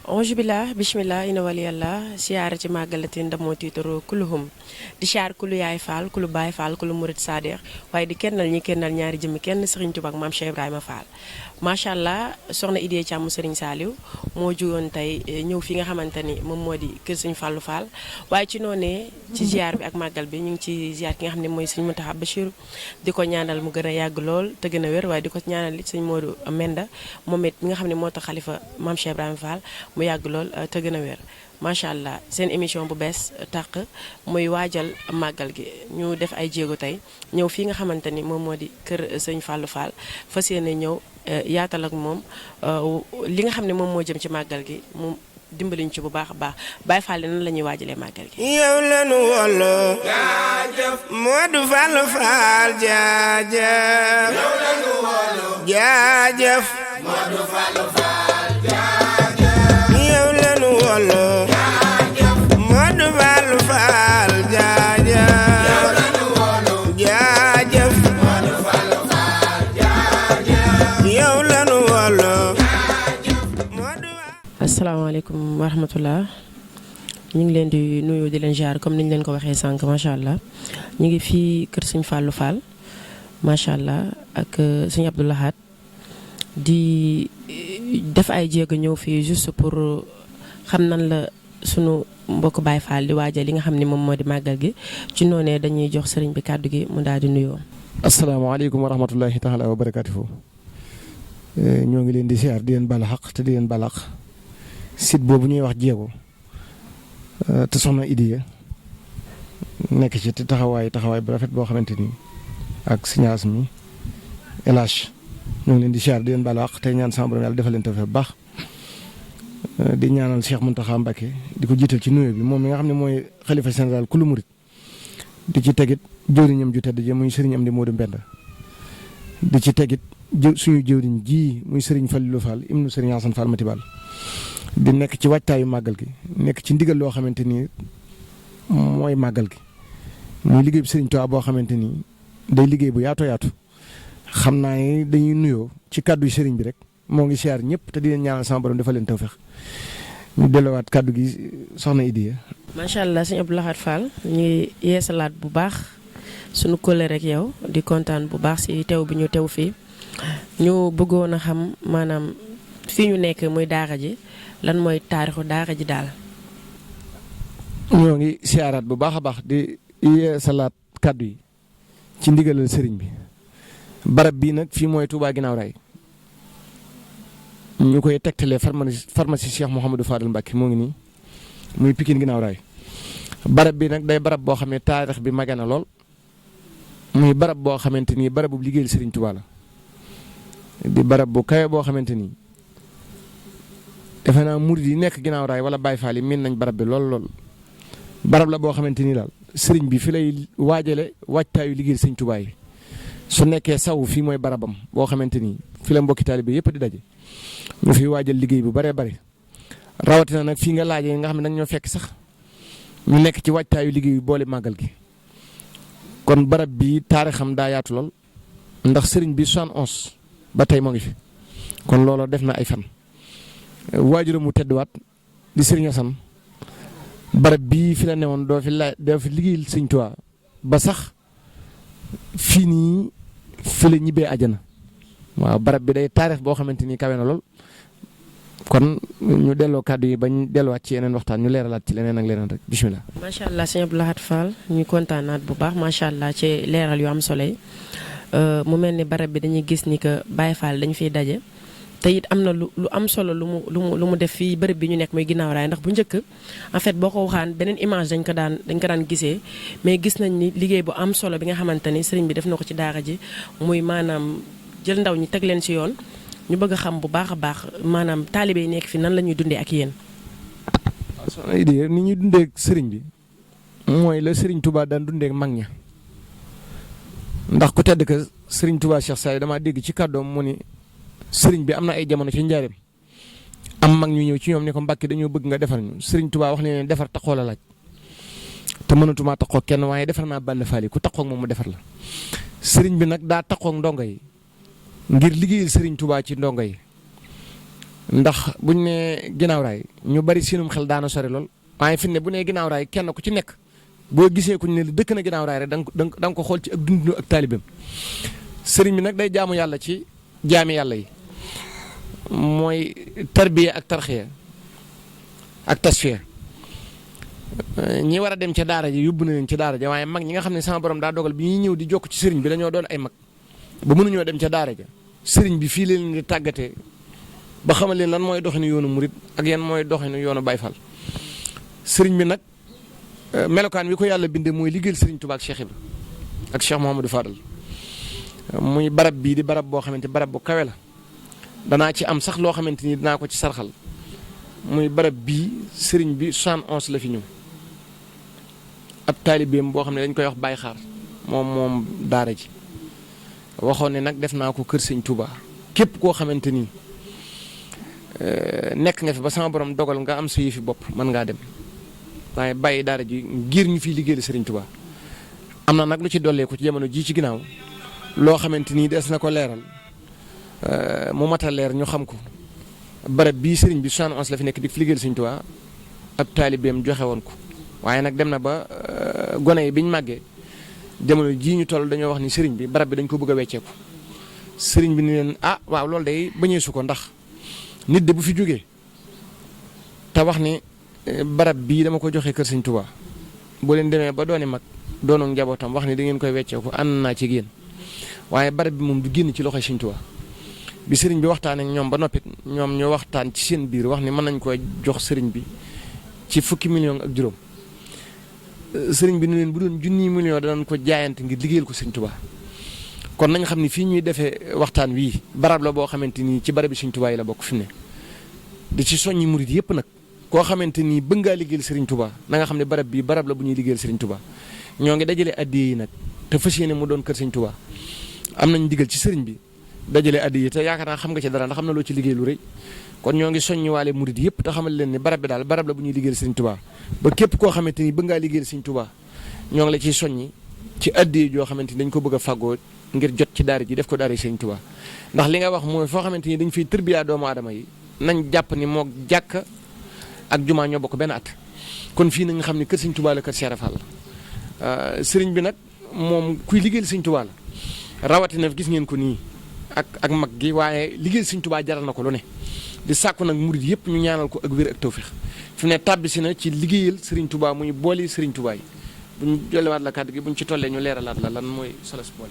onge billah bismillah ina waliyallah siyaare ci màggalatin ndamoo tiitaro kuluhum di siyaar kulu yaay Fall kulu Baay Fall kulu murit Sadex waaye di kennal ñi kennal ñaari jëmmi kenn Serigne Touba ak Maam Cheikh Ibrahima Fall macha allah soxna Idée Thiam Serigne Saliou moo jugoon tey ñëw fi nga xamante ni moom moo di kër Serigne Fallou Fall waaye ci noonee ci ziar bi ak màggal bi ñu ngi ci ziar ki nga xam ne mooy Serigne Mountakha Bachir di ko ñaanal mu gën a yàgg lool te gën a wér waaye di ko ñaanal it Serigne Modou Menda moom it mi nga xam ne moo tax xalifa Maam Cheikh Ibrahima Fall mu yàgg lool te gën a wér macha allah seen émission bu bees tàq muy waajal màggal gi ñu def ay jéego tey ñëw fii nga xamante ni moom moo di kër sëñ Fallou Fall fas yéene ñëw yaatal ak moom li nga xam ne moom moo jëm ci màggal gi mu dimbaliñ ci bu baax a baax Baye Fall nan la ñuy waajalee màggal gi. yow lanu wolo jaajëf Modou Fallou Fall jaajëf yow lanu wolo jaajëf Modou Fallou Fall jaajëf yow lanu wolo jaajëf Modou Fallou Fall jaajëf yow lanu wolo jaajëf Modou Fallou Fall jaajëf yow lanu wolo asalaamaaleykum wa rahmatullah ñu ngi leen di nuyu di leen jaar comme niñ leen ko waxee sànq macha allah ñu ngi fii kër sëñ Fallou Fall macha allah ak sëñ Abdou Lahad di def ay jéego ñëw fii juste pour xam nan la sunu mbokk Baye Fall di waajal li nga xam ne moom moo di màggal gi ci noonee dañuy jox sëriñ bi kàddu gi mu daal di nuyoo. asalaamaaleykum wa rahmatullahi taala wa barakaatuhu ñoo ngi leen di siyaar di leen bala xaq te di leen balaq site boobu ñuy wax jéego te soxna Idée nekk ci te taxawaay bu rafet boo xamante ni ak signaas mi elage ñoo ngi leen di siyaar di leen bala xaq tey ñaan sama borom yàlla defal leen tawfeex bu baax di ñaanal Cheikh Mountakha Mbacké di ko jiital ci nuyoo bi moom mi nga xam ne mooy xalifa général kulu murit di ci tegit jëwriñam ju tedd ji muy sëriñ Amdi Modou Mbenda di ci tegit suñu jëwriñ ji muy sëriñ Fallou Fall ibnu sëriñ Assane Fall Matibal di nekk ci waajtaayu màggal gi nekk ci ndigal loo xamante ni mooy màggal gi muy liggéey bi sëriñ Tuubaa boo xamante ni day liggéey bu yaatu xam naa ne dañuy nuyoo ci kàddu yi sëriñ bi rek moo ngi siyaar ñëpp te di leen ñaanal sama borom defal leen tawfeex ñu delluwaat kàddu gi soxna Idée. macha allah sëñ Abdou Lahad Fall ñu ngi yeesalaat bu baax sunu kóllëre rek yow di kontaan bu baax si teew bi ñu teew fii ñu bëggoon a xam maanaam fii ñu nekk muy daara ji lan mooy taarixu daara ji daal. ñoo ngi siyaaraat bu baax a baax di yeesalaat kàddu yi ci ndigalal sëriñ bi barab bii nag fii mooy Touba Ginnaaw Raay ñu koy tegtalee pharmacie Cheikh Mouhamadou Fadal Mbacké moo ngi nii muy Pikine Ginnaaw Raay barab bi nag day barab boo xam ne taarix bi mage na lool muy barab boo xamante ni barab bu liggéeyal Serigne Touba la di barab bu kawe boo xamante ni defe naa murid yi nekk Ginnaaw Raay wala Baye Fall yi miin nañ barab bi lool barab la boo xamante ni daal Serigne bi fi lay waajale waajtaayu liggéeyal Serigne Touba yi su nekkee saw fii mooy barabam boo xamante ni fi la mbokki taalibe yëpp di daje ñu fi waajal liggéey bu bare rawatina nag fii nga laajee nga xam ne nag ñoo fekk sax ñu nekk ci waajtaayu liggéey boole màggal gi kon barab bi taarixam daa yaatu lool ndax sëriñ bi 71 ba tey moo ngi fi kon looloo def na ay fan waajuram mu teddwaat di sëriñ Asan barab bii fi la newoon doo fi liggéeyal Sëriñ Tuubaa ba sax fii nii fi la ñibbee àjjana waaw barab bi day taarix boo xamante ni kawe na lool kon ñu delloo kàddu yi bañ delluwaat ci yeneen waxtaan ñu leeralaat ci leneen ak leneen rek bisimilah. macha allah sëñ Abdou Lahad Fall ñu kontaanaat bu baax macha allah ci leeral yu am solo yi mu mel ni barab bi dañuy gis ni que Baye Fall dañu fiy daje te it am na lu am solo lu mu def fii bërëb bi ñu nekk muy Ginnaaw Raay ndax bu njëkk en fait boo ko waxaan beneen image dañ ko daan gisee mais gis nañ ni liggéey bu am solo bi nga xamante ni sëriñ bi def na ko ci daara ji muy maanaam jël ndaw ñi teg leen ci yoon. ñu bëgg a xam bu baax a baax maanaam taalibe yi nekk fi nan la ñuy dundee ak yéen. waaw soxna Idée ni ñuy dundee ak sëriñ bi mooy la sëriñ Touba daan dundee ak mag ña ndax ku tedd ka sëriñ Touba Cheikh Say damaa dégg ci kàddoom mu ni sëriñ bi am na ay jamono ci njaareem am mag ñu ñëw ci ñoom ne ko Mbàkke dañoo bëgg nga defar ñu sëriñ Touba wax ne defar taxoo la laaj te mënatumaa taxoo kenn waaye defar naa bànn faali ku taxoo ak moom mu defar la sëriñ bi nag daa taxoo ak ndongo yi ngir liggéeyal Serigne Touba ci ndongo yi ndax buñ ne ginnaaw raay ñu bari seenum xel daana sori lool waaye fi ne bu nee ginnaaw raay kenn ku ci nekk boo gisee ku ne dëkk na ginnaaw raay rek da nga ko xool ci ak dundu ak taalibeem sëriñ bi nag day jaamu yàlla ci jaami yàlla yi mooy tarbiya ak tarxiya ak tasfiya ñi war a dem ca daara ji yóbbu na leen ca daara ja waaye mag ñi nga xam ne sama borom daa dogal bi ñuy ñëw di jokk ci sëriñ bi dañoo doon ay mag ba mënuñoo dem ca daara ja sëriñ bi fii leen di tàggatee ba xamal leen lan mooy doxinu yoonu murit ak yan mooy doxinu yoonu Baay Faal sëriñ bi nag melokaan wi ko yàlla bindee mooy liggéeyal sëriñ Tuubaa ak Cheikh Ibra ak Cheikh Mouhamadou Fadal muy barab bii di barab boo xamante barab bu kawe la danaa ci am sax loo xamante ni dinaa ko ci sarxal muy barab bii sëriñ bi 71 la fi ñëw ab taalibeem boo xam ne dañ koy wax Baay Xaar moom daara ji waxoon ne nag def naa ko kër sëñ Touba képp koo xamante ni nekk nga fi ba sama borom dogal nga am sa yëfi bopp mën ngaa dem waaye bàyyi daara ji ngir ñu fiy liggéeyal sëriñ Touba am na nag lu ci dolleeku ci jamono jii ci ginnaaw loo xamante ni des na ko leeral mu mat a leer ñu xam ko barab bii sëriñ bi 71 la fi nekk di fi liggéeyal sëriñ Touba ab taalibeem joxe woon ko waaye nag dem na ba gone yi biñ màggee jamono jii ñu toll dañoo wax ni sëriñ bi barab bi dañ ko bëgg a wecceeku sëriñ bi ni leen waaw loolu day bañee su ko ndax nit de bu fi jógee te wax ni barab bii dama ko joxe kër sëriñ Touba boo leen demee ba dooni mag doonu njabootam wax ni da ngeen koy wecceeku ànd naa ci génn waaye barab bi moom du génn ci loxoy sëriñ Touba bi sëriñ bi waxtaan ak ñoom ba noppit ñoom ñu waxtaan ci seen biir wax ni mën nañ koy jox sëriñ bi ci fukki million ak juróom sëriñ bi ni leen bu doon junni million danañ ko jaayante ngir liggéeyal ko sëriñ Touba kon nañ xam ni fii ñuy defee waxtaan wii barab la boo xamante ni ci barab bi sëriñ Touba yi la bokk fi mu ne di ci soññi murit yëpp nag koo xamante ni bëgg ngaa liggéeyal sëriñ Touba na nga xam ne barab bii barab la bu ñuy liggéeyal sëriñ Touba ñoo ngi dajale addiya yi nag te fas yéene mu doon kër sëriñ Touba am nañ digal ci sëriñ bi dajale addiya yi te yaakaar naa xam nga ci dara ndax xam na loo ci liggéey lu rëy kon ñoo ngi soññi waale murit yëpp te xamal leen ni barab bi daal barab la bu ñuy liggéeyal sëriñ Touba ba képp koo xamante ni bëgg ngaa liggéeyal sëriñ Touba ñoo ngi la ciy soññi ci addiya joo xamante ni dañ ko bëgg a fàggoo ngir jot ci daara ji def ko daara sëriñ Touba ndax li nga wax mooy foo xamante ni dañ fiy tërbiyaa doomu aadama yi nañ jàpp ni moo jàkk ak jumaa ñoo bokk benn at kon fii nañ xam ni kër sëriñ Touba la kër Cheikh Fall la sëriñ bi nag moom kuy liggéeyal sëriñ Touba la rawatina gis ngeen ko nii ak mag gi waaye liggéeyal sëriñ Touba jaral na ko lu ne di sàkku nag murid yëpp ñu ñaanal ko ak wér ak tawféex fi ne tàbbisi na ci liggéeyal sëriñ Touba muy booli sëriñ Touba yi buñ jollewaat la kàddu gi buñ ci tollee ñu leeralaat la lan mooy solos boole.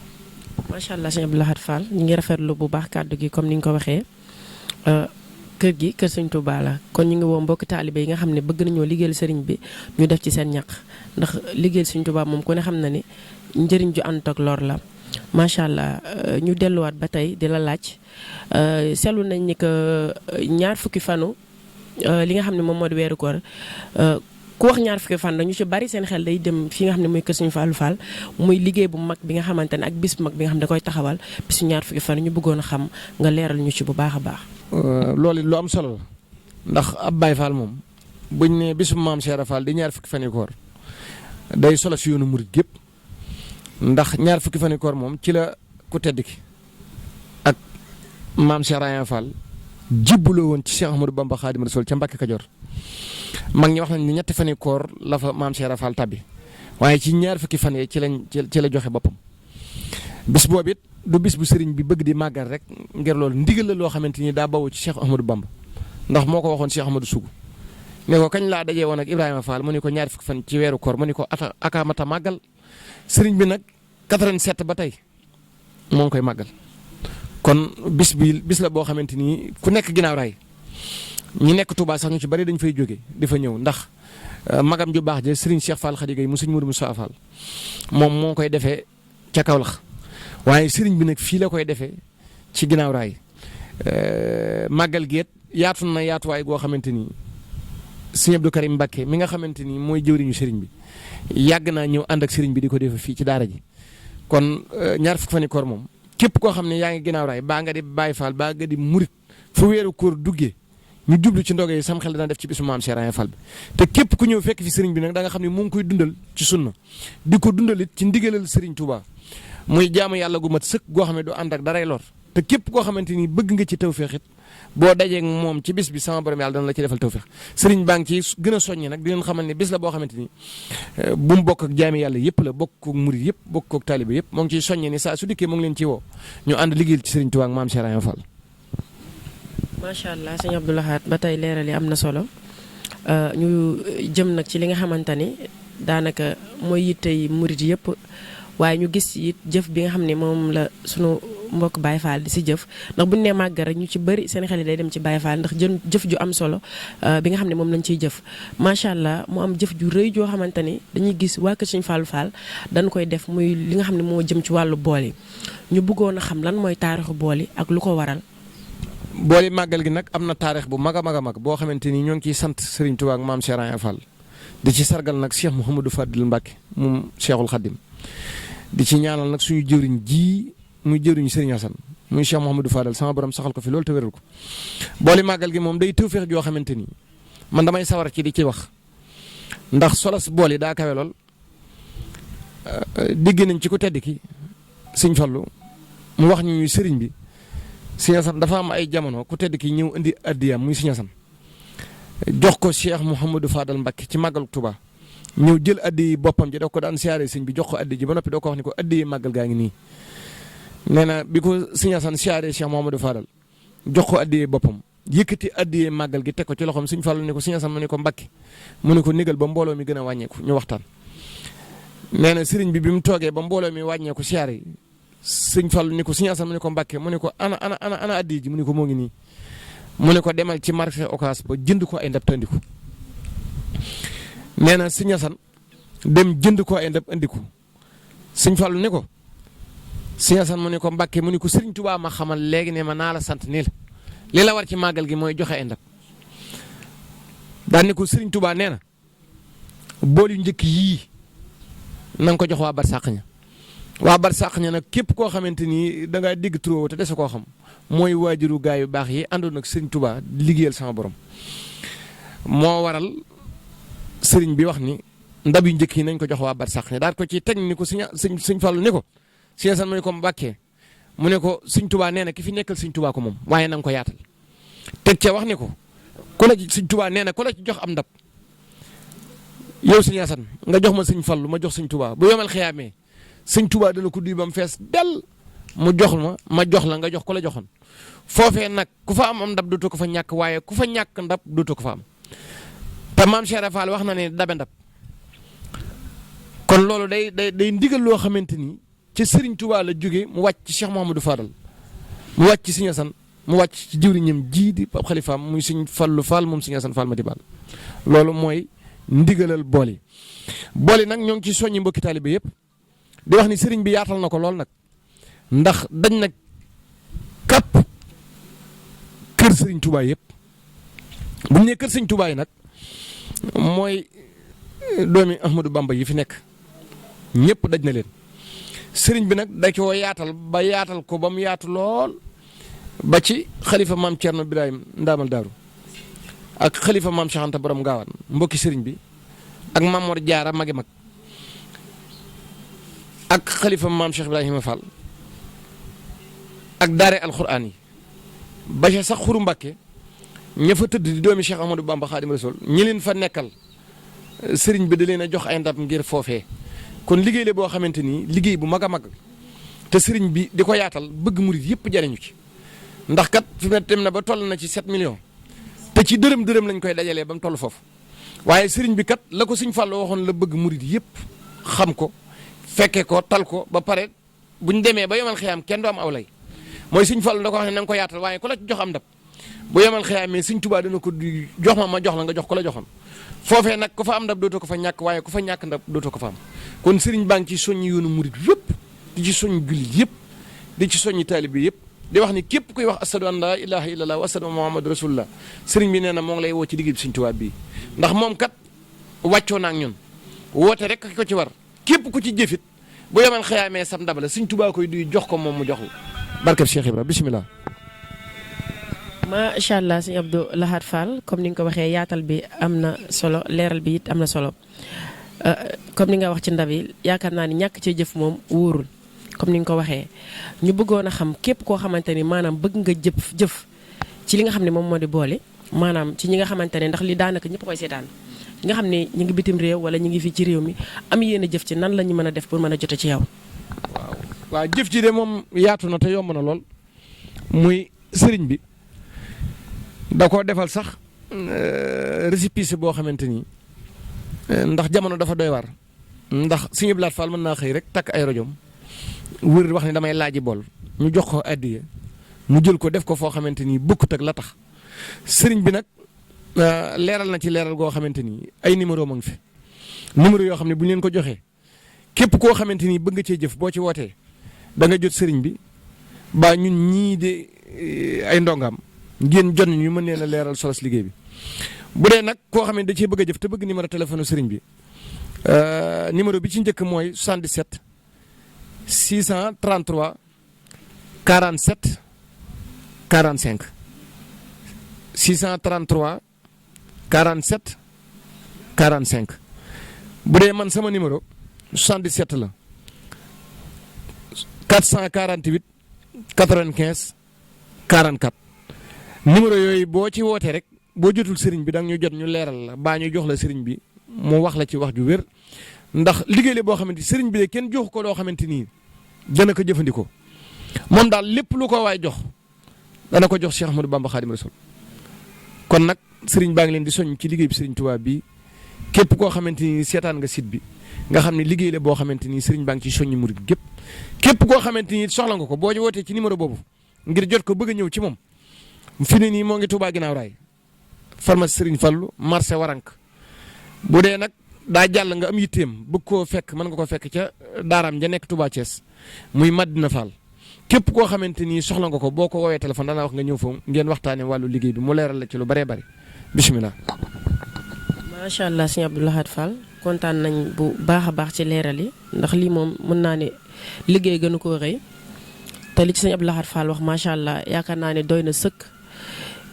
macha allah sëñ Abdou Lahad Fall ñu ngi rafetlu bu baax kàddu gi comme ni nga ko waxee kër gi kër sëñ Touba la kon ñu ngi woo mbokki taalibe yi nga xam ne bëgg nañoo liggéeyal sëriñ bi ñu def ci seen ñaq ndax liggéeyal sëñ Touba moom ku ne xam na ni njëriñ ju ànd ak lor la macha allah ñu delluwaat ba tey di la laaj seetlu nañ ni que ñaar fukki fanu li nga xam ne moom moo di weeru koor ku wax ñaar fukki fan dañu ci bari seen xel day dem fi nga xam ne muy kër Sëñ Fallou Fall muy liggéey bu mag bi nga xamante ne ak bis bu mag bi nga xam ne da koy taxawal bisu ñaar fukki fan ñu bëggoon a xam nga leeral ñu ci bu baax a baax. loolu lu am solo la ndax ab Baye Fall moom buñ ne bisu maam Cheikh Fall di ñaar fukki fan yu koor day solo si yoonu murit gépp ndax ñaar fukki fan yu koor moom ci la ku tedd ki ak maam Cheikh Rayane Fall jibbaloo woon ci Cheikh Ahmadou Bamba Khadim Rasoul ca Mbàkke Kajoor mag ñi wax nañ ni ñetti fan yu koor la fa maam Cheikh Fall tabbi waaye ci ñaar fukki fan yi ci la joxe boppam bis boobu it du bis bu sëriñ bi bëgg di màggal rek ngir loolu ndigal la loo xamante ni daa bawoo ci Cheikh Ahmadou Bamba ndax moo ko waxoon Cheikh Ahmadou Sougou ne ko kañ laa dajee woon ak Ibrahima Fall mu ni ko ñaar fukki fan ci weeru koor mu ni ko akaamata màggal sëriñ bi nag 87 ba tey moo ngi koy màggal kon bis la boo xamante ni ku nekk ginnaaw raay ñi nekk Touba sax ñu ci bari dañ fay jóge di fa ñëw ndax magam ju baax ja sëriñ Cheikh Fall Khady Gueye mu sëriñ Mourou Moussa Fall moom moo koy defee ca Kaolack waaye sëriñ bi nag fii la koy defee ci ginnaaw raay màggal geet yaatu na yaatuwaay goo xamante ni sëriñ Abdou Karim Mbacké mi nga xamante ni mooy jëwriñu sëriñ bi yàgg naa ñëw ànd ak sëriñ bi di ko defee fii ci daara ji kon ñaar fukki fan koor moom képp koo xam ne yaa ngi ginnaaw raay baa nga di Baye Fall baa nga di murit fu weeru koor duggee ñu jublu ci ndoge yi sam xel dana def ci bisu maam Cheikh Rayane Fall bi te képp ku ñëw fekk fi sëriñ bi nag da nga xam ne mu ngi koy dundal ci sunna di ko dundalit ci ndigalal sëriñ Touba muy jaamu yàlla gu mat sëkk goo xam ne du ànd ak daray lor te képp koo xamante ni bëgg nga ci tawfeex it boo dajeeg moom ci bis bi sama borom yàlla dana la ci defal tawfiq sëriñ baa ngi ci gën a soññi nag di leen xamal ne bis la boo xamante ni bu mu bokk ak jaami yàlla yëpp la bokk ak murid yëpp bokk ak taalibe yëpp moo ngi ciy soññi ni saa su dikkee moo ngi leen ci woo ñu ànd liggéeyal ci sëriñ Tuubaa ak maam Cheikh Ibrahima Fall. macha allah sëñ Abdou Lahad ba tey leeral yi am na solo ñu jëm nag ci li nga xamante ni daanaka mooy yittey murid yëpp waaye ñu gis it jëf bi nga xam ne moom la sunu mbokk Baye Fall di si jëf ndax bu ñu nee màgg rek ñu ci bëri seen xel yi day dem ci Baye Fall ndax jëf ju am solo bi nga xam ne moom lañ ciy jëf macha allah mu am jëf ju rëy joo xamante ni dañuy gis waa kër Sëñ Fallou Fall dañ koy def muy li nga xam ne moo jëm ci wàllu bool yi ñu bëggoon a xam lan mooy taarixu bool yi ak lu ko waral. booli màggal gi nag am na taarix bu mag a mag a mag boo xamante ni ñoo ngi ciy sant Serigne Touba ak maam Cheikh Ibrahima Fall di ci sargal nag Cheikh Mouhamadou Fadil Mbacke moom Cheikhul Khadim di ci ñaanal nag suñu jëwriñ ji muy jëwriñu Serigne Assane muy Cheikh Mouhamadou Fadal sama borom saxal ko fi loolu te wéral ko booli màggal gi moom day tawfeex joo xamante ni man damay sawar ci di ci wax ndax solos bool yi daa kawe lool dégg nañ ci ku tedd ki Sëñ Fallu mu wax ñu sëriñ bi Serigne Assane dafa am ay jamono ku tedd ki ñëw indi addiyam muy Serigne Assane jox ko Cheikh Mouhamadou Fadal Mbacke ci màggalu Touba ñëw jël addi boppam ji da ko daan siyaare sëñ bi jox ko addi ji ba noppi doo ko wax ni ko addi màggal gaa ngi nii nee na bi ko Sëñ Assane siyaare Cheikh Mouhamadou Fadal jox ko addi boppam yëkkati addi màggal gi teg ko ci loxoom Sëñ Fallu ni ko Sëñ Assane mu ne ko Mbacke mu ne ko négal ba mbooloo mi gën a wàññeeku ñu waxtaan. nee na sëriñ bi mu toogee ba mbooloo mi wàññeeku siyaare yi Sëñ Fallu ni ko Sëñ Assane mu ne ko Mbacke mu ne ko ana addi ji mu ne ko moo ngi nii mu ne ko demal ci marché Ocass ba jënd ko ay ndab tëndiku nee na Sëñ Assane dem jënd ko ay ndab andiku Sëñ Fallu ni ko Sëñ Assane mu ne ko Mbacke mu ne ko Sëriñ Tuubaa ma xamal léegi ne ma naa la sant nii la li la war ci màggal gi mooy joxe ay ndab daan ni ko Sëriñ Tuubaa nee na bool yu njëkk yii na nga ko jox waa barsàq ña waa barsàq ña nag képp koo xamante ni da ngaa dégg turoo te dese koo xam mooy waajuru gaa yu baax yi àndoon ak Sëriñ Tuubaa liggéeyal sama borom moo waral sëriñ bi wax ni ndab yu njëkk yi nañ ko jox waa barsàq ña daal ko ci teg ni ko Sëñ Fallu ni ko Sëñ Assane mu ne ko Mbàkke mu ne ko Sëñ Tuubaa nee na ki fi nekkal Sëñ Tuubaa ko moom waaye na nga ko yaatal teg ca wax ni ko ku la ci Sëñ Tuubaa nee na ku la ci jox am ndab yow Sëñ Assane nga jox ma Sëñ Fallu ma jox Sëñ Tuubaa bu yomal xiyaamee Sëñ Tuubaa dana ko duy ba mu fees del mu jox ma jox la nga jox ko la joxoon foofee nag ku fa am ndab dootoo ko fa ñàkk waaye ku fa ñàkk ndab dootoo ko fa am te maam Cheikh Ibra Fall wax na ne dabe ndab kon loolu day ndigal loo xamante ni ci Serigne Touba la jógee mu wàcc ci Cheikh Mouhamadou Fadal mu wàcc ci Sëñ Assane mu wàcc ci jëwriñam jii di Pape Khalifaam muy Sëñ Fallu Fall moom Sëñ Assane Fall Mati Ball loolu mooy ndigalal bool yi nag ñoo ngi ci soññi mbokki taalibe yëpp di wax ni sëriñ bi yaatal na ko lool nag ndax dañ nag kàpp kër Serigne Touba yëpp bu ñu nee kër Serigne Touba yi nag mooy doomi Ahmadou Bamba yi fi nekk ñëpp daj na leen sëriñ bi nag da koo yaatal ba yaatal ko ba mu yaatu lool ba ci xalifa maam Thierno Birahim Ndaamal Daaru ak xalifa maam Cheikh Anta Borom Gaawaan mbokki sëriñ bi ak maam Mor Jaara magi mag ak xalifa maam Cheikh Ibrahima Fall ak daare alxuraan yi ba ca sax xuru Mbàkke ña fa tëdd di doomi Cheikh Ahmadou Bamba Xaadim Rasul ñi leen fa nekkal sëriñ bi da leen a jox ay ndab ngir foofee kon liggéey la boo xamante ni liggéey bu mag a mag te sëriñ bi di ko yaatal bëgg murit yëpp jariñu ci ndax kat fi mu dem na ba toll na ci 7 millions te ci dërëm lañ koy dajalee ba mu toll foofu waaye sëriñ bi kat la ko Sëñ Fallu waxoon la bëgg murit yëpp xam ko fekke ko tal ko ba pare buñ demee ba yomal xiyaam kenn du am aw lay mooy Sëñ Fallu da ko wax ne na nga ko yaatal waaye ku la ci jox am ndab bu yomal xiyaamee Sëñ Tuubaa dana ko di jox ma jox la nga jox ko la joxoon foofee nag ku fa am ndab dootoo ko fa ñàkk waaye ku fa ñàkk ndab dootoo ko fa am kon sëriñ baa ngi ci soññi yoonu murit yëpp di ci soññ jullit yëpp di ci soññi taalibe yëpp di wax ni képp kuy wax ashadu an laa ilaaha illallah wa ashadu anna muhammadu rasulullah sëriñ bi nee na moo ngi lay woo ci liggéey bi Sëñ Tuubaa bii ndax moom kat wàccoo na ak ñun woote rek ko ci war képp ku ci jëfit bu yemal xëyaamee sam ndab la Sëñ Tuubaa koy duy jox ko moom mu jox la barkeb Cheikh Ibra bismillah macha allah sëñ Abdou Lahad Fall comme ni nga ko waxee yaatal bi am na solo leeral bi it am na solo comme ni nga wax ci ndab yi yaakaar naa ni ñàkk ci jëf moom wóorul comme ni nga ko waxee ñu bëggoon a xam képp koo xamante ni maanaam bëgg nga jëf ci li nga xam ne moom moo di boole maanaam ci ñi nga xamante ne ndax li daanaka ñëpp koy seetaan ñi nga xam ne ñu ngi bitim réew wala ñu ngi fii ci réew mi am yéen a jëf ci nan la ñu mën a def pour mën a jote ci yow. waaw jëf ji de moom yaatu na te yomb na lool muy sëriñ bi da koo defal sax récépissé boo xamante ni ndax jamono dafa doy war ndax Sëñ Abdou Lahad Fall mën naa xëy rek takk ay rojom wër wax ne damay laaji bool ñu jox ko addiya mu jël ko def ko foo xamante ni bokkut ak la tax sëriñ bi nag leeral na ci leeral goo xamante ni ay numéro ma ngi fi numéro yoo xam ne bu ñu leen ko joxee képp koo xamante ni bëgg nga cee jëf boo ci wootee da nga jot sëriñ bi ba ñun ñii de ay ndongam ngeen jot ñu mën leen a leeral solos liggéey bi. bu dee nag koo xam ne da cee bëgg a jëf te bëgg numéro téléphone sëriñ bi numéro bi ci njëkk mooy 77 633 47 45 633 47 45 bu dee man sama numéro 77 la 448 95 44 numéro yooyu boo ci wootee rek boo jotul sëriñ bi da nga ñu jot ñu leeral la baa ñu jox la sëriñ bi mu wax la ci wax ju wér ndax liggéey la boo xamante sëriñ bi de kenn jox ko loo xamante ni dana ko jëfandikoo moom daal lépp lu ko waay jox dana ko jox Cheikh Ahmadou Bamba Khadim Rasoul kon nag sëriñ baa ngi leen di soññ ci liggéey bi sëriñ Tuubaa bi képp koo xamante ni seetaan nga site bi nga xam ne liggéey la boo xamante ni sëriñ baa ngi ci soññi murit gépp képp koo xamante ni soxla nga ko boo wootee ci numéro boobu ngir jot ko bëgg a ñëw ci moom fi ne nii moo ngi Tuubaa ginnaaw raay pharmacie Sëriñ Fallu marché Warank bu dee nag daa jàll nga am yitteem bëgg koo fekk mën nga ko fekk ca daaraam ja nekk Touba Thiès muy Madina Fall képp koo xamante ni soxla nga ko boo ko woowee téléphone dana wax nga ñëw foofu ngeen waxtaanee wàllu liggéey bi mu leeral la ci lu bëree bëri bisimilah. macha allah sëñ Abdou Lahad Fall kontaan nañ bu baax a baax ci leeral yi ndax lii moom mën naa ne liggéey gënu koo rëy te li ci sëñ Abdou Lahad Fall wax macha allah yaakaar naa ne doy na sëkk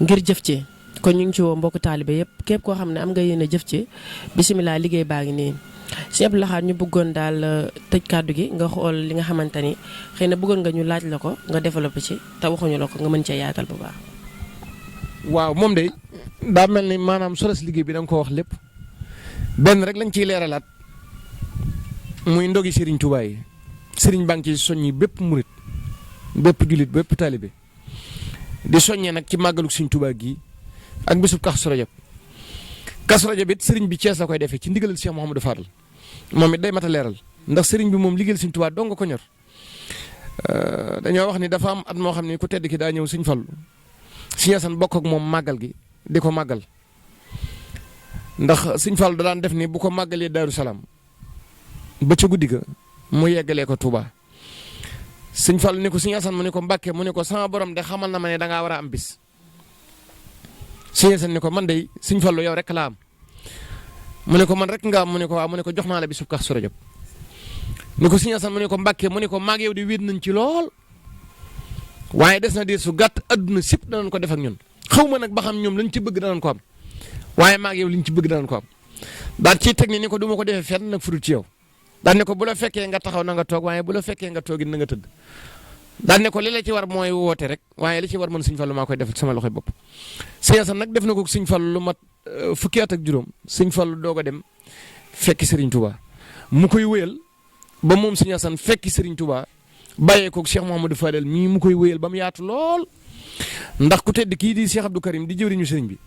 ngir jëf ci. kon ñu ngi ci woo mbokku taalibe yëpp képp koo xam ne am nga yéen a jëf ci bisimilah liggéey baa ngi nii sëñ Abdou Lahad ñu bëggoon daal tëj kàddu gi nga xool li nga xamante ni xëy na bëggoon nga ñu laaj la ko nga développé ci te waxuñu la ko nga mën cee yaatal bu baax. waaw moom de daa mel ni maanaam solos liggéey bi da nga ko wax lépp benn rek lañ ciy leeralaat muy ndogi Serigne Touba yi Serigne baa ngi ciy soññi bépp murit bépp julit bépp taalibe di soññee nag ci màggalu Serigne Touba gii. ak bisub Kazu Rajab it sëriñ bi Cees la koy defee ci ndigalal Cheikh Mouhamadou Fadal moom it day mat a leeral ndax sëriñ bi moom liggéeyal Sëriñ Tuubaa dong nga ko ñor dañoo wax ni dafa am at moo xam ne ku tedd ki daa ñëw Sëriñ Fallu Sëriñ Asan bokk ak moom màggal gi di ko màggal ndax Sëriñ Fallu da daan def ni bu ko màggalee Daaru Salaam ba ca guddi ga mu yeggalee ko Touba Sëriñ Fallu ni ko Sëriñ Asan mu ne ko Mbàkke mu ne ko sama borom de xamal na ma ne dangaa war a am bis Sëñ Asan ni ko man de Sëñ Fallu yow rek laa am mu ne ko man rek nga am mu ne ko waaw mu ne ko jox naa la bisub Kazu Rajab ni ko Sëñ Asan mu ne ko Mbàkke mu ne ko maag yow di wéet nañ ci lool waaye des na diir su gàtt adduna sip danañ ko def ak ñun xaw ma nag ba xam ñoom lañ ci bëgg danañ ko am waaye maag yow liñ ci bëgg danañ ko am daal ciy teg ni ko du ma ko defee fenn nag fudul ci yow daal ne ko bu la fekkee nga taxaw na nga toog waaye bu la fekkee nga toogit na nga tëdd daal ne ko li la ci war mooy woote rek waaye li ci war man Sëñ Fallu maa koy def sama loxoy bopp Sëñ Asan nag def na ko Sëñ Fallu lu mat fukki at ak juróom Sëñ Fallu doog a dem fekki Serigne Touba mu koy wéyal ba moom Sëñ Asan fekki Serigne Touba bàyyee ko Cheikh Mouhamadou Fadel mii mu koy wéyal ba mu yaatu lool ndax ku tedd kii di Cheikh Abdou Karim di jëwriñu Serigne bi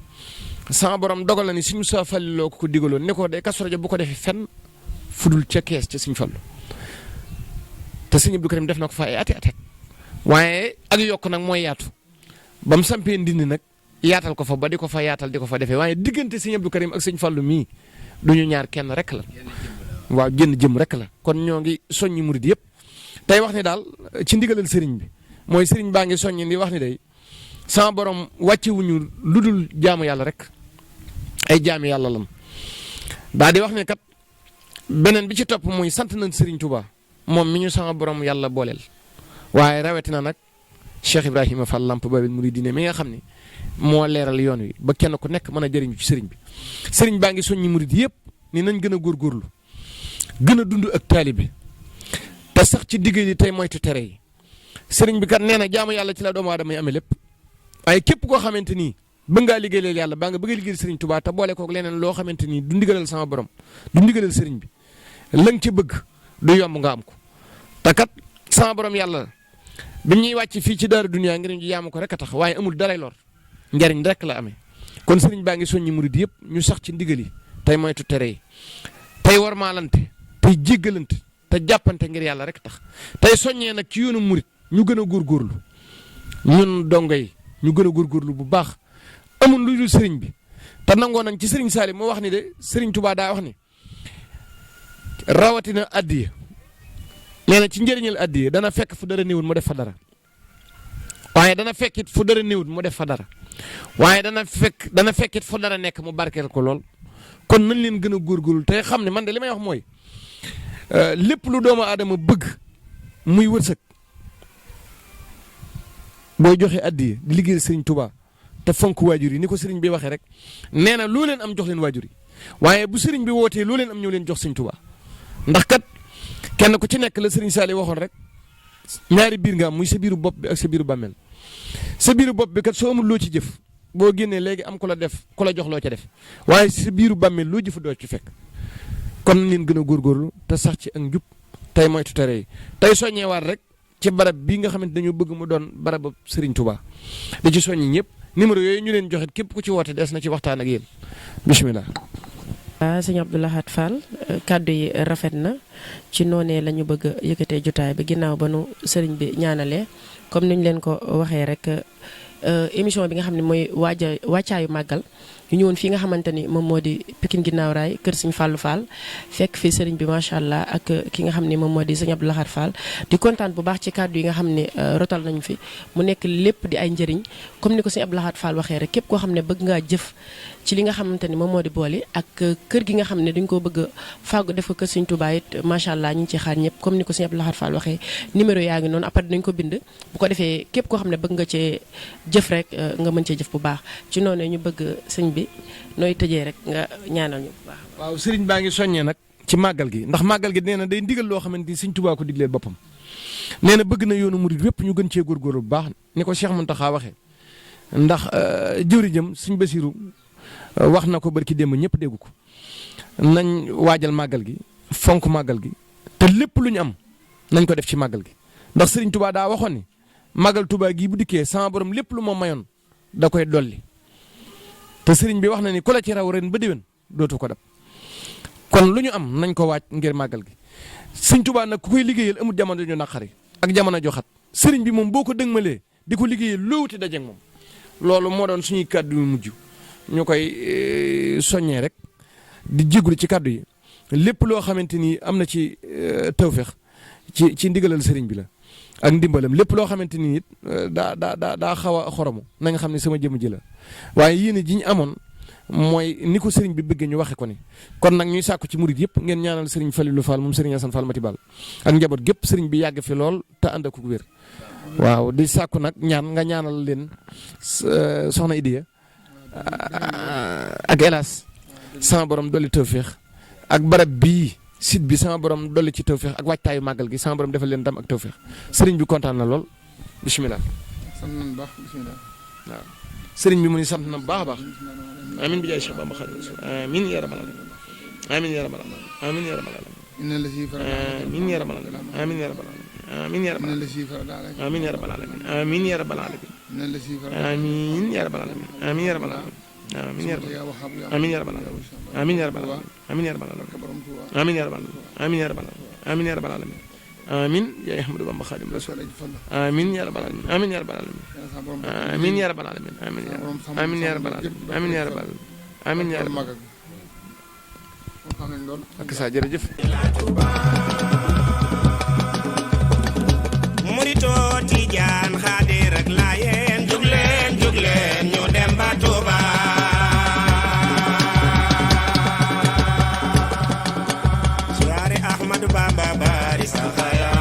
sama borom dogal na ni Sëñ Musaa Fallu loo ko digaloon ne ko de Kazu Rajab bu ko defee fenn fudul ca kees ca Sëñ Fallu te Sëñ Abdou Karim def na ko fa ay ati at waaye ak yokk nag mooy yaatu ba mu sampee ndindi nag yaatal ko fa ba di ko fa yaatal di ko fa defee waaye diggante Sëñ Abdou Karim ak Sëñ Fallu mii duñu ñaar kenn rek la waaw jënn jëm rek la kon ñoo ngi soññi murid yëpp tey wax ni daal ci ndigalal sëriñ bi mooy sëriñ baa ngi soññi di wax ni day sama borom wàccewuñu lu dul jaamu yàlla rek ay jaami yàlla lam daa di wax ne kat beneen bi ci topp muy sant nañ Sëriñ Tuubaa moom mi ñu sama borom yàlla booleel waaye rawatina nag Cheikh Ibrahima Fall Lamp Babil Mouridine mi nga xam ne moo leeral yoon wi ba kenn ku nekk mën a jëriñu ci sëriñ bi sëriñ baa ngi soññi murid yëpp ni nañ gën a góorgóorlu gën a dund ak taalibe te sax ci digg yi tey moytu tere yi sëriñ bi kat nee na jaamu yàlla ci la doomu aadama yi amee lépp waaye képp koo xamante ni bëgg ngaa liggéeyal yàlla baa nga bëgg a liggéeyal Serigne Touba te boole koog leneen loo xamante ni du ndigalal sama borom du ndigalal Serigne bi la nga ci bëgg du yomb nga am ko te kat sama borom yàlla la bi ñuy wàcc fii ci daaru duniyaa ngir ñu jaamu ko rek a tax waaye amul daray lor njariñ rek la amee kon Serigne baa ngi soññi murid yëpp ñu sax ci ndigal yi tey moytu tere yi tey warmaalante tey jéggalante te jàppante ngir yàlla rek tax tey soññee nag ci yoonu murid ñu gën a góorgóorlu ñun dongo yi ñu gën a góorgóorlu bu baax amul lu dul Serigne bi te nangoo nañ ci Serigne Salim moo wax ni de Serigne Touba daa wax ni rawatina addiya nee na ci njëriñal addiya dana fekk fu dara néewul mu def fa dara waaye dana fekkit fu dara néewul mu def fa dara waaye dana fekkit fu dara nekk mu barkeel ko lool kon nañ leen gën a góorgóorlu te xam ne man de li may wax mooy lépp lu doomu aadama bëgg muy wërsëg booy joxe addiya di liggéeyal Serigne Touba te fonk waajur yi ni ko Serigne bi waxee rek nee na loo leen am jox leen waajur yi waaye bu Serigne bi wootee loo leen am ñëw leen jox Serigne Touba ndax kat kenn ku ci nekk la Serigne Saliou waxoon rek ñaari biir nga am muy sa biiru bopp bi ak sa biiru bàmmeel sa biiru bopp bi kat soo amul loo ci jëf boo génnee léegi am ku la jox loo ca def waaye sa biiru bàmmeel loo jëf doo ci fekk kon leen gën a góorgóorlu te sax ci ak njub tey moytu tere yi tey soññeewaat rek ci barab bii nga xamante dañoo bëgg mu doon barabu Serigne Touba di ci soññi ñëpp numéro yooyu ñu leen joxe képp ku ci woote des na ci waxtaan ak yéen bisimilah. sëñ Abdou Lahad Fall kàddu yi rafet na ci noonee la ñu bëgg a yëkkatee jotaay bi ginnaaw ba nu sëriñ bi ñaanalee comme niñ leen ko waxee rek émission bi nga xam ne mooy wàccaayu màggal ñu ñëwoon fii nga xamante ni moom moo di Pikine ginnaaw raay kër sëñ Fallou Fall fekk fi sëriñ bi macha allah ak ki nga xam ne moom moo di sëñ Abdou Lahad Fall di kontaan bu baax ci kàddu yi nga xam ne rotal nañu fi mu nekk lépp di ay njëriñ comme ni ko sëñ Abdou Lahad Fall waxee rek képp koo xam ne bëgg ngaa jëf ci li nga xamante ni moom moo di boole ak kër gi nga xam ne dañ koo bëgg a fàggu def ko kër sëñ Touba it macha allah ñu ngi ci xaar ñëpp comme ni ko sëñ Abdou Lahad Fall waxee numéro yaa ngi noonu après dinañ ko bind bu ko defee képp koo xam ne bëgg nga cee jëf rek nga mën cee jëf bu baax ci noonu ñu bëgg sëñ bi nooy tëjee rek nga ñaanal ñu bu baax. waaw sëriñ baa ngi soññee nag ci màggal gi ndax màggal gi nee na day ndigal loo xamante ni sëñ Touba ko digleel boppam nee na bëgg na yoonu murid wépp ñu gën cee góorgóorlu bu baax ni ko Cheikh Mountakha waxee ndax jëwriñam sëñ Basiru wax na ko barki démb ñëpp déggu ko nañ waajal màggal gi fonk màggal gi te lépp lu ñu am nañ ko def ci màggal gi ndax Serigne Touba daa waxoon ni màggal Touba gii bu dikkee sama borom lépp lu ma mayoon da koy dolli te Serigne bi wax na ni ku la ci raw ren ba déwén dootu ko dab kon lu ñu am nañ ko waaj ngir màggal gi Serigne Touba nag ku koy liggéeyal amul jamono ju naqari ak jamono joxat Serigne bi moom boo ko dëgmalee di ko liggéeyal loowuti dajeeg moom loolu moo doon suñuy kàddu yu mujj ñu koy soññee rek di jégalu ci kàddu yi lépp loo xamante ni am na ci tawféex ci ndigalal sëriñ bi la ak ndimbalam lépp loo xamante ni it daa xaw a xoromu na nga xam ne sama jëmm ji la waaye yéen ji ñu amoon mooy ni ko sëriñ bi bëggee ñu waxe ko ni kon nag ñuy sàkku ci murid yëpp ngeen ñaanal sëriñ Falilou Fall moom sëriñ Assane Fall Mati Ball ak njaboot gépp sëriñ bi yàgg fi lool te ànd ak wér waaw di sàkku nag nga ñaanal leen soxna Idiya ak Elas sama borom dolli tawféex ak barab bii site bi sama borom dolli ci tawféex ak waajtaayu màggal gi sama borom defal leen dam ak tawféex sëriñ bi kontaan na lool bisimilah. sant nañu baax bisimilah. waaw sëriñ bi mu ni sant na bu baax a baax. amiin bi jaay Cheikh Bamba Xaadimu Rasuul amiin yaa rabbal aalamiin amiin yaa rabbal aalamiin amiin yaa rabbal aalamiin amiin yaa rabbal aalamiin amiin yaa rabbal aalamiin amiin yaa rabbal aalamiin amiin yaa rabbal aalamiin amiin yaa rabbal aalamiin amiin yaa rabbal aalamiin amiin yaa rabbal aalamiin amiin yaa rabbal amiin yaa rabbal amiin yaa rabbal amiin yaa rabbal amiin yaa rabbal amiin yaa rabbal amiin yaa rabbal aalamiin amiin yaa Ahmadu Bamba Xaadimu Rasuul amiin yaa rabbal aalamiin amiin yaa rabbal aalamiin amiin yaa rabbal aalamiin amiin yaa rabbal aalamiin amiin yaa rabbal amiin yaa rabbal ak sa jërëjëf murito tijaan xaadir ak laayeen jug leen ñu dem ba Tuuba siyaare Ahmadu Bamba bari sa xaya